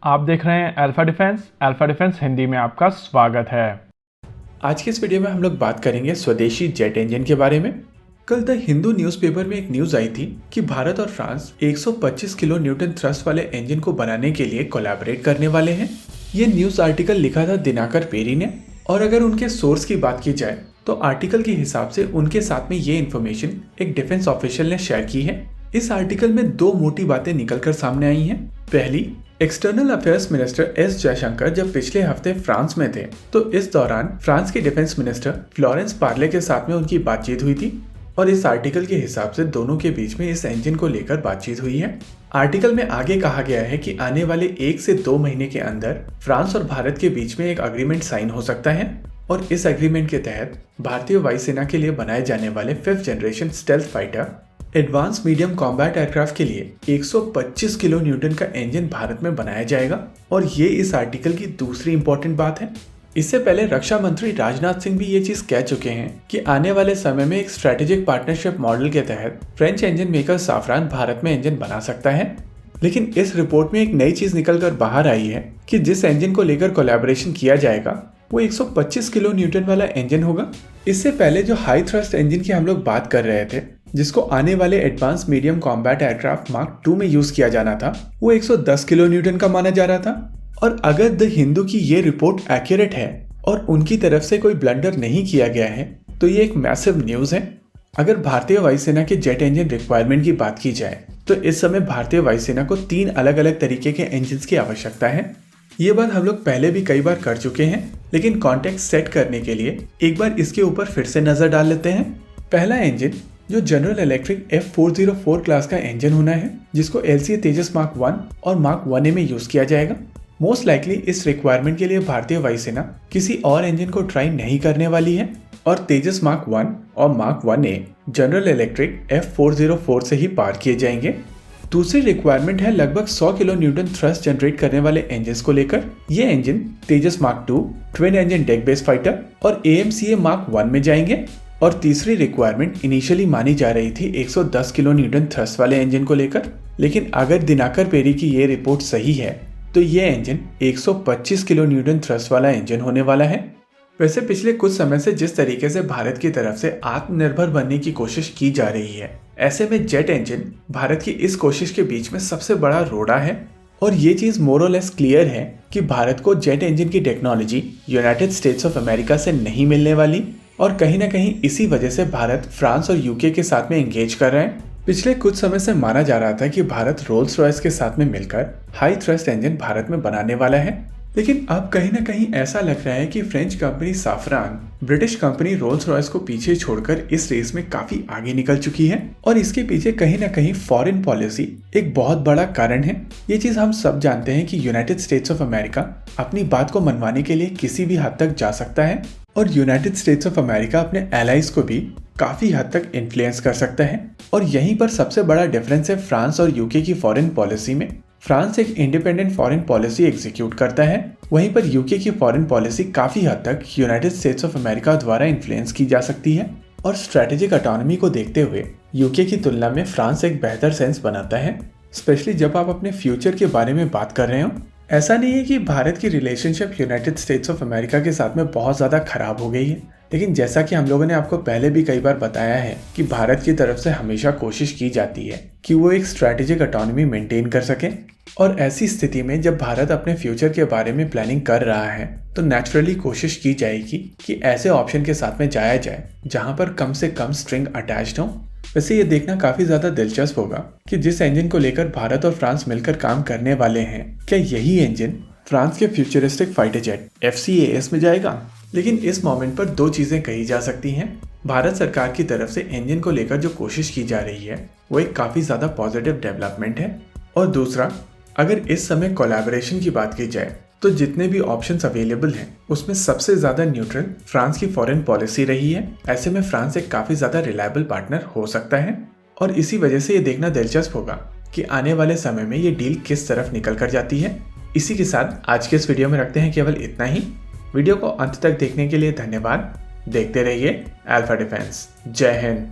आप देख रहे हैं अल्फा डिफेंस हिंदी में आपका स्वागत है। आज के इस वीडियो में हम लोग बात करेंगे स्वदेशी जेट इंजन के बारे में। कल द हिंदू न्यूज़पेपर में एक न्यूज आई थी कि भारत और फ्रांस 125 किलो न्यूटन थ्रस्ट वाले इंजन को बनाने के लिए कोलैबोरेट करने वाले हैं। ये न्यूज आर्टिकल लिखा था दिनाकर पेरी ने, और अगर उनके सोर्स की बात की जाए तो आर्टिकल के हिसाब से उनके साथ में ये इन्फॉर्मेशन एक डिफेंस ऑफिशियल ने शेयर की है। इस आर्टिकल में दो मोटी बातें निकलकर सामने आई हैं। पहली, external affairs minister S Jaishankar जब पिछले हफ्ते फ्रांस में थे तो इस दौरान फ्रांस के डिफेंस मिनिस्टर फ्लोरेंस पार्ले के साथ में उनकी बातचीत हुई थी, और इस आर्टिकल के हिसाब से दोनों के बीच में इस इंजन को लेकर बातचीत हुई है। आर्टिकल में आगे कहा गया है कि आने वाले 1 से 2 महीने के अंदर फ्रांस और भारत के बीच में एक अग्रीमेंट साइन हो सकता है, और इस एग्रीमेंट के तहत भारतीय वायुसेना के लिए बनाए जाने वाले 5th generation stealth fighter advance medium combat aircraft के लिए 125 किलो न्यूटन का इंजन भारत में बनाया जाएगा, और ये इस आर्टिकल की दूसरी इंपॉर्टेंट बात है। इससे पहले रक्षा मंत्री राजनाथ सिंह भी ये चीज कह चुके हैं कि आने वाले समय में एक स्ट्रेटेजिक पार्टनरशिप मॉडल के तहत French engine maker Safran Bharat में इंजन बना सकता है। लेकिन इस रिपोर्ट में एक नई चीज निकलकर बाहर आई है कि जिस इंजन को लेकर कोलैबोरेशन किया जाएगा वो 125 किलो न्यूटन वाला इंजन होगा। इससे पहले जो हाई थ्रस्ट इंजन की हम लोग बात कर रहे थे, जिसको आने वाले advance medium combat aircraft mark 2 में यूज किया जाना था, वो 110 किलो न्यूटन का माना जा रहा था। और अगर द हिंदू की ये रिपोर्ट एक्यूरेट है और उनकी तरफ से कोई ब्लंडर नहीं किया गया है तो ये एक मैसिव न्यूज है। अगर भारतीय वायुसेना के जेट इंजन रिक्वायरमेंट की बात की जाए तो इस समय भारतीय वायुसेना को 3 अलग अलग तरीके के इंजन की आवश्यकता है। ये बात हम लोग पहले भी कई बार कर चुके हैं, लेकिन कॉन्टेक्स्ट सेट करने के लिए एक बार इसके ऊपर फिर से नजर डाल लेते हैं। पहला इंजन जो जनरल इलेक्ट्रिक F404 क्लास का इंजन होना है, जिसको LCA तेजस मार्क 1 और मार्क 1A में यूज किया जाएगा। मोस्ट लाइकली इस रिक्वायरमेंट के लिए भारतीय वायुसेना किसी और इंजन को ट्राई नहीं करने वाली है, और तेजस मार्क 1 और mark 1A general electric F404 से ही पार किए जाएंगे। दूसरी रिक्वायरमेंट है लगभग 100 किलो न्यूटन थ्रस्ट जनरेट करने वाले इंजन को लेकर। ये engine Tejas mark 2 twin engine deck based fighter और AMCA मार्क 1 में जाएंगे। और तीसरी रिक्वायरमेंट इनिशियली मानी जा रही थी 110 किलो न्यूटन थ्रस्ट वाले इंजन को लेकर, लेकिन अगर दिनाकर पेरी की ये रिपोर्ट सही है तो ये इंजन 125 किलो न्यूटन थ्रस्ट वाला इंजन होने वाला है। वैसे पिछले कुछ समय से जिस तरीके से भारत की तरफ से आत्मनिर्भर बनने की कोशिश की जा रही है, ऐसे में जेट इंजन भारत की इस कोशिश के बीच में सबसे बड़ा रोड़ा है। और ये चीज मोर और लेस क्लियर है कि भारत को जेट इंजन की technology United states of America से नहीं मिलने वाली, और कहीं ना कहीं इसी वजह से भारत फ्रांस और यूके के साथ में एंगेज कर रहे हैं। पिछले कुछ समय से माना जा रहा था कि भारत रोल्स रॉयस के साथ में मिलकर हाई थ्रस्ट इंजन भारत में बनाने वाला है, लेकिन अब कहीं ना कहीं ऐसा लग रहा है कि French company Safran British company Rolls Royce को पीछे छोड़कर इस रेस में काफी आगे निकल चुकी है, और इसके पीछे कहीं ना कहीं फॉरेन पॉलिसी एक बहुत बड़ा कारण है। ये चीज हम सब जानते हैं कि यूनाइटेड स्टेट्स ऑफ अमेरिका अपनी बात को मनवाने के लिए किसी भी हद तक जा सकता है, और यूनाइटेड स्टेट्स ऑफ अमेरिका अपने एलाइज को भी काफी हद तक इन्फ्लुएंस कर सकता है। और यहीं पर सबसे बड़ा डिफरेंस है फ्रांस और यूके की फॉरेन पॉलिसी में। फ्रांस एक इंडिपेंडेंट फॉरेन पॉलिसी एग्जीक्यूट करता है, वहीं पर यूके की फॉरेन पॉलिसी काफी हद तक यूनाइटेड स्टेट्स ऑफ अमेरिका द्वारा इन्फ्लुएंस की जा सकती है। और स्ट्रेटेजिक ऑटोनॉमी को देखते हुए यूके की तुलना में फ्रांस एक बेहतर सेंस बनाता है, स्पेशली जब आप अपने फ्यूचर के बारे में बात कर रहे हो। ऐसा नहीं है कि भारत की relationship United states of America के साथ में बहुत ज़्यादा खराब हो गई है, लेकिन जैसा कि हम लोगों ने आपको पहले भी कई बार बताया है कि भारत की तरफ से हमेशा कोशिश की जाती है कि वो एक स्ट्रैटेजिक ऑटोनॉमी मेंटेन कर सके। और ऐसी स्थिति में जब भारत अपने फ्यूचर के बारे में प्लानिंग कर रहा है तो नेचुरली कोशिश की जाएगी कि ऐसे ऑप्शन के साथ में जाया जाए जहां पर कम से कम स्ट्रिंग अटैच्ड हो। वैसे ये देखना काफी ज्यादा दिलचस्प होगा कि जिस इंजन को लेकर भारत और फ्रांस मिलकर काम करने वाले हैं, क्या यही इंजन फ्रांस के फ्यूचरिस्टिक फाइटर जेट FCAS में जाएगा। लेकिन इस मोमेंट पर दो चीजें कही जा सकती हैं। भारत सरकार की तरफ से इंजन को लेकर जो कोशिश की जा रही है वो एक काफी ज्यादा पॉजिटिव डेवलपमेंट है, और दूसरा, अगर इस समय कोलैबोरेशन की बात की जाए तो जितने भी ऑप्शंस अवेलेबल हैं उसमें सबसे ज्यादा न्यूट्रल फ्रांस की फॉरेन पॉलिसी रही है। ऐसे में फ्रांस एक काफी ज्यादा रिलायबल पार्टनर हो सकता है, और इसी वजह से ये देखना दिलचस्प होगा कि आने वाले समय में ये डील किस तरफ निकल कर जाती है। इसी के साथ आज के इस वीडियो में रखते हैं केवल इतना ही। वीडियो को अंत तक देखने के लिए धन्यवाद। देखते रहिए अल्फा डिफेंस। जय हिंद।